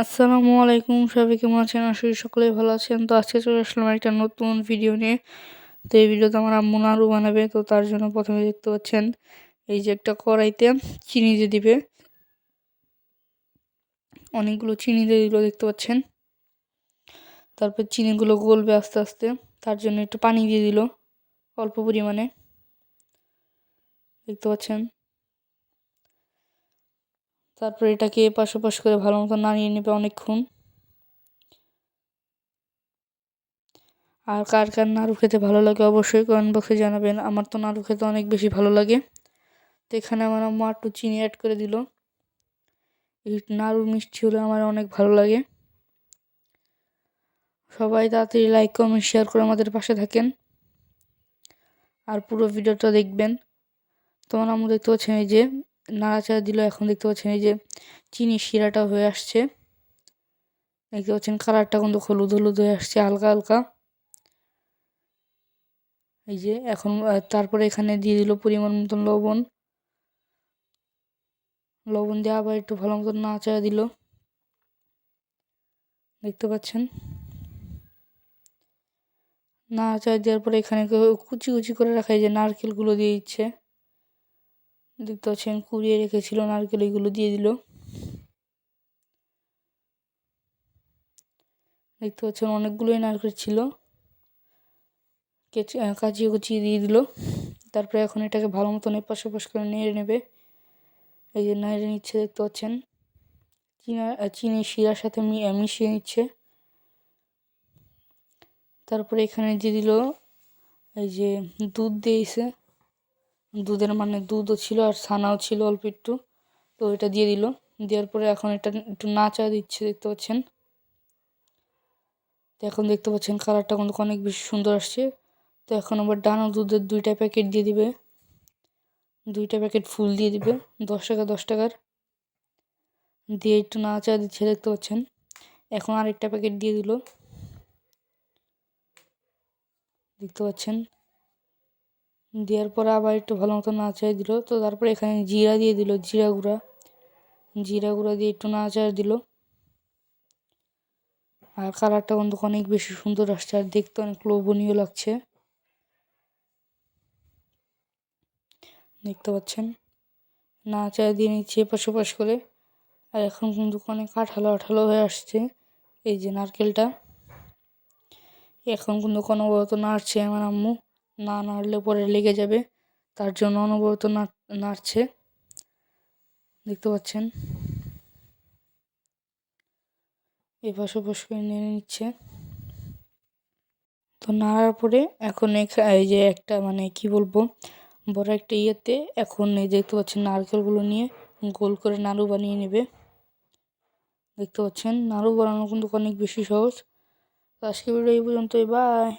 আসসালামু আলাইকুম, সবাই কেমন আছেন? আশা করি সকলেই ভালো আছেন। তো আজকে চলে আসলাম একটা নতুন ভিডিও নিয়ে। তো এই ভিডিওতে আমার আম্মু নাড়ু বানাবে। তো তার জন্য প্রথমে দেখতে পাচ্ছেন এই যে একটা কড়াইতে চিনি দিয়ে দিবে, অনেকগুলো চিনি দিয়ে দিল দেখতে পাচ্ছেন। তারপর চিনিগুলো গলবে আস্তে আস্তে, তার জন্য একটু পানি দিয়ে দিল অল্প পরিমাণে, দেখতে পাচ্ছেন। তারপর এটাকে এপাশ ওপাশ করে ভালো মতো নাড়িয়ে নেবে অনেকক্ষণ। আর কার কার নাড়ু খেতে ভালো লাগে অবশ্যই কমেন্ট বক্সে জানাবেন। আমার তো নাড়ু খেতে অনেক বেশি ভালো লাগে। তো এখানে আমার আম্মা একটু চিনি অ্যাড করে দিল। এই নাড়ু মিষ্টি হলে আমার অনেক ভালো লাগে। সবাই তাড়াতাড়ি লাইক কমেন্ট শেয়ার করে আমাদের পাশে থাকেন আর পুরো ভিডিওটা দেখবেন। তোমার আম্মু দেখতে পাচ্ছেন এই যে নাড়াচাড়া দিল, এখন দেখতে পাচ্ছেন এই যে চিনি শিরাটা হয়ে আসছে, দেখতে পাচ্ছেন কালারটা কিন্তু হলুদ হলুদ হয়ে আসছে হালকা হালকা। এই যে এখন তারপরে এখানে দিয়ে দিল পরিমাণ মতন লবণ। লবণ দিয়ে আবার একটু ভালো মতন নাড়াচাড়া দিল, দেখতে পাচ্ছেন। নাড়াচাড়া দেওয়ার পরে এখানে কুচি কুচি করে রাখা এই যে নারকেলগুলো দিয়ে দিচ্ছে, দেখতে পাচ্ছেন কুড়িয়ে রেখেছিল নারকেল, এগুলো দিয়ে দিল, দেখতে পাচ্ছেন অনেকগুলোই নারকেল ছিল, কাচিয়ে কুচিয়ে দিয়ে দিল। তারপরে এখন এটাকে ভালো মতন এপাশ ওপাশ করে নেড়ে নেবে। এই যে নেড়ে নিচ্ছে, দেখতে পাচ্ছেন চিনি শিরার সাথে মিশিয়ে নিচ্ছে। তারপরে এখানে দিয়ে দিল এই যে দুধ দিয়েছে, দুধের মানে দুধও ছিল আর ছানাও ছিল অল্প একটু, তো এটা দিয়ে দিল। দেওয়ার পরে এখন এটা একটু নাচা দিচ্ছে, দেখতে পাচ্ছেন। তো এখন দেখতে পাচ্ছেন কালারটা কিন্তু অনেক বেশি সুন্দর আসছে। তো এখন আবার ডানো দুধের 2টা প্যাকেট দিয়ে দিবে, 2টা প্যাকেট ফুল দিয়ে দিবে 10 টাকা 10 টাকার, দিয়ে একটু নাড়াচাড়া দিচ্ছে, দেখতে পাচ্ছেন। এখন আরেকটা প্যাকেট দিয়ে দিল, দেখতে পাচ্ছেন। দেওয়ার পরে আবার একটু ভালো মতো নাড়াচাড়া দিল। তো তারপরে এখানে জিরা দিয়ে দিল, জিরা গুঁড়া দিয়ে একটু নাড়াচাড়া দিল। আর কালারটা কিন্তু অনেক বেশি সুন্দর আসছে আর দেখতে অনেক লোভনীয় লাগছে, দেখতে পাচ্ছেন। নাড়াচাড়া দিয়ে নিচ্ছে এপাশ ওপাশ করে। আর এখন কিন্তু অনেক আঠালো আঠালো হয়ে আসছে এই যে নারকেলটা। এখন কিন্তু অনবরত নাড়ছে আমার আম্মু, না নাড়লে পরে লেগে যাবে, তার জন্য অনবরত নাড়ছে, দেখতে পাচ্ছেন। এপাশ ওপাশ করে নেড়ে নিচ্ছে। তো নাড়ার পরে এখন এই যে একটা মানে কি বলবো, বড় একটা ইয়েতে এখন এই দেখতে পাচ্ছেন নারকেলগুলো নিয়ে গোল করে নাড়ু বানিয়ে নেবে, দেখতে পাচ্ছেন। নাড়ু বানানো কিন্তু অনেক বেশি সহজ। তো আজকে ভিডিও এই পর্যন্তই, বাই।